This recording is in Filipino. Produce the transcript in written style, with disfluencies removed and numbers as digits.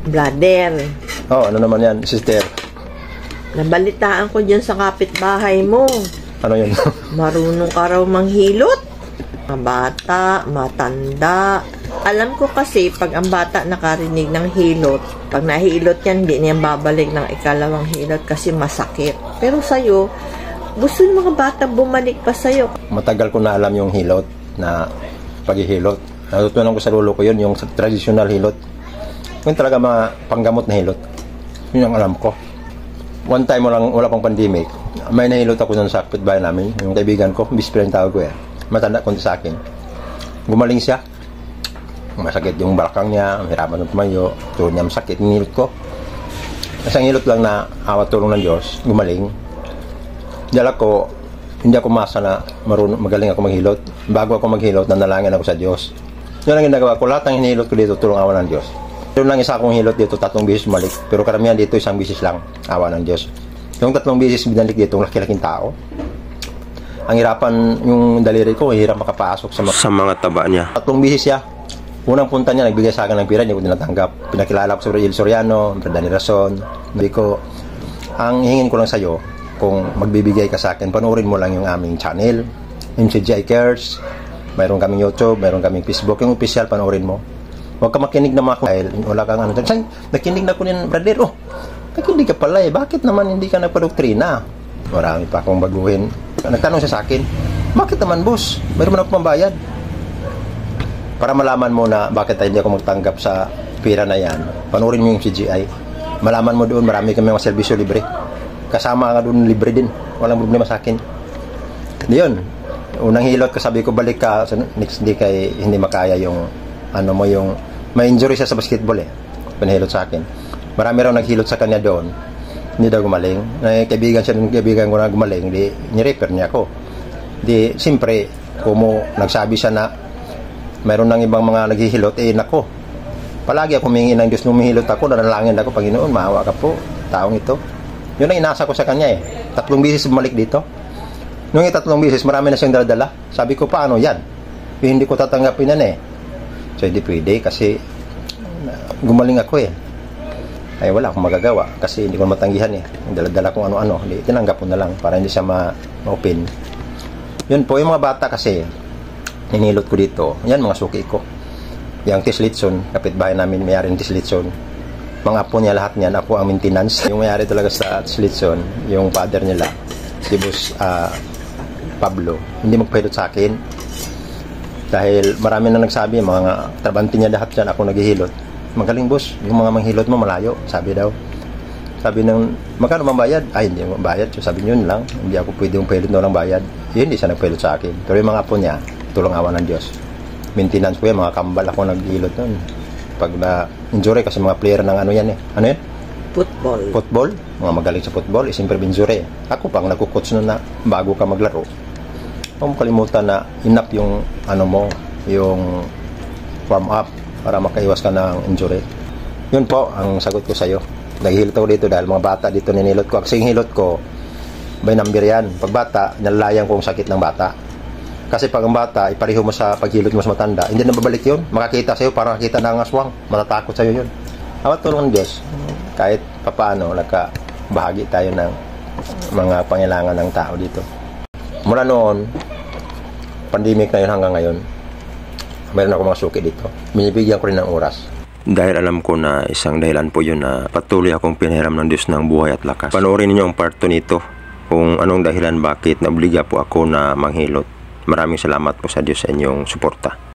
Brother, Oh, ano naman yan, sister? nabalitaan ko dyan sa kapitbahay mo. Ano yun? Marunong ka raw manghilot. Bata, matanda. Alam ko kasi, pag ang bata nakarinig ng hilot, pag nahilot yan, hindi niya babalik ng ikalawang hilot kasi masakit. Pero sa'yo, gusto ng mga bata bumalik pa sa'yo. Matagal ko na alam yung hilot na paghihilot. Natutunan ko sa lolo ko yun, yung traditional hilot. Yung talaga mga panggamot na hilot. Yun ang alam ko. One time, wala pang pandemic, may nahilot ako nun sa kapitbahay namin. Yung kaibigan ko, bispira yung tawag ko eh. Matanda konti sa akin. Gumaling siya. Masakit yung balakang niya, mahirapan ng tumayo, tuhod niya masakit, nilot ko. Isang hilot lang na awat tulong ng Diyos, gumaling. Dala ko, hindi ako masa na magaling ako maghilot. Bago ako maghilot, nanalangin ako sa Diyos. Yun ang ginagawa ko, lahat ng hinihilot ko dito, tulong awa ng Diyos. Yun lang isa akong hilot dito, 3 beses bumalik. Pero karamihan dito, 1 beses lang, awa ng Diyos. Yung 3 beses binalik dito, laki-laking tao. Ang hirapan yung daliri ko, hirap makapasok sa mga taba niya. 3 beses siya. Unang punta niya, nagbigay sa akin ng pira, hindi ko tinatanggap. Pinakilala ko sa Il Soriano, Dani Rason. Hindi ko, ang hingin ko lang sa'yo, kung magbibigay ka sa akin, panoorin mo lang yung aming channel, MCGI Cares. Mayroon kaming YouTube, mayroon kaming Facebook. Yung official, panoorin mo. Huwag ka makinig na mga dahil wala kang ano. Nakinig na ko niyan, brother. Oh, nakinig ka pala eh. Bakit naman hindi ka nagpadoktrina? Marami pa akong baguhin. Nagtanong siya sa akin, bakit naman boss? Mayroon man ako pambayad. Para malaman mo na bakit hindi ako magtanggap sa pira na yan, panoorin mo yung CGI. Malaman mo doon, marami kami mga serbisyo libre. Kasama ka doon, libre din. Walang problema sa akin. Yun. Unang hilot ko, sabi ko, balik ka. So, next day kay hindi makaya yung, ano mo yung, may injury siya sa basketball eh. Pinahilot sa akin. Marami raw naghilot sa kanya doon. Hindi daw gumaling. Kaibigan siya ng kaibigan ko na gumaling, di, ni-refer niya ako. Di, siyempre, kung nagsabi siya na, mayroon ng ibang mga naghihilot, nako. Palagi ako humingi ng Diyos nung humihilot ako, nanalangin ako, Panginoon, maawa ka po, taong ito. Yun ang inasa ko sa kanya eh. 3 beses bumalik dito. Nung 3 beses, marami na siyang daladala. Sabi ko, paano yan? Hindi ko tatanggapin yan eh. So, hindi pwede kasi gumaling ako eh. Ay, wala akong magagawa kasi hindi ko matanggihan eh. Daladala kong ano-ano. Tinanggap ko na lang para hindi siya ma-open. Yun po, yung mga bata kasi, ninilot ko dito. Yan, mga suki ko. Yung Tislitson, kapitbahay namin, mayari ng Tislitson. Mga apo niya, lahat niyan, ako ang maintenance. Yung mayari talaga sa Tislitson, yung father nila, si Boss Pablo, hindi magpahilot sa akin. Dahil marami na nagsabi, mga trabante niya lahat dyan, ako naghihilot. Magaling boss, yung mga manghilot mo malayo, sabi daw. Sabi nung, magkano mabayad? Ay, hindi mabayad. So, sabi niyo lang, hindi ako pwede yung pahilot na lang bayad. Yun, hindi siya nagpahilot sa akin. Pero yung mga apo niya, tulong awa ng Diyos. Maintenance ko yan, mga kambal ako naghihilot nun. Pag na-injury, kasi mga player ng ano yan eh. Ano yan? Football. Football? Mga magaling sa football, siyempre injury. Ako pang nagkukots nun na bago ka maglaro. Huwag mo kalimutan na inap yung ano mo, yung warm up para makaiwas ka ng injury. Yun po ang sagot ko sa iyo. Naghihilot ako dito dahil mga bata dito ninilot ko. Kasi yung hilot ko, by number yan. Pag bata, nalalayan ko ang sakit ng bata. Kasi pag ang bata, ipareho mo sa paghilot mo sa matanda, hindi na babalik yun. Makakita sa iyo, parang nakita ng aswang. Matatakot sa iyo yun. Awat tulong ng Diyos. Kahit papaano, bahagi tayo ng mga pangailangan ng tao dito. Mula noon, pandemic na yun hanggang ngayon, mayroon ako mga suki dito. Binibigyan ko rin ng oras. Dahil alam ko na isang dahilan po yun na patuloy akong pinahiram ng Diyos ng buhay at lakas. Panoorin niyo ang part 2 nito kung anong dahilan bakit naobliga po ako na manghilot. Maraming salamat po sa Diyos sa inyong suporta.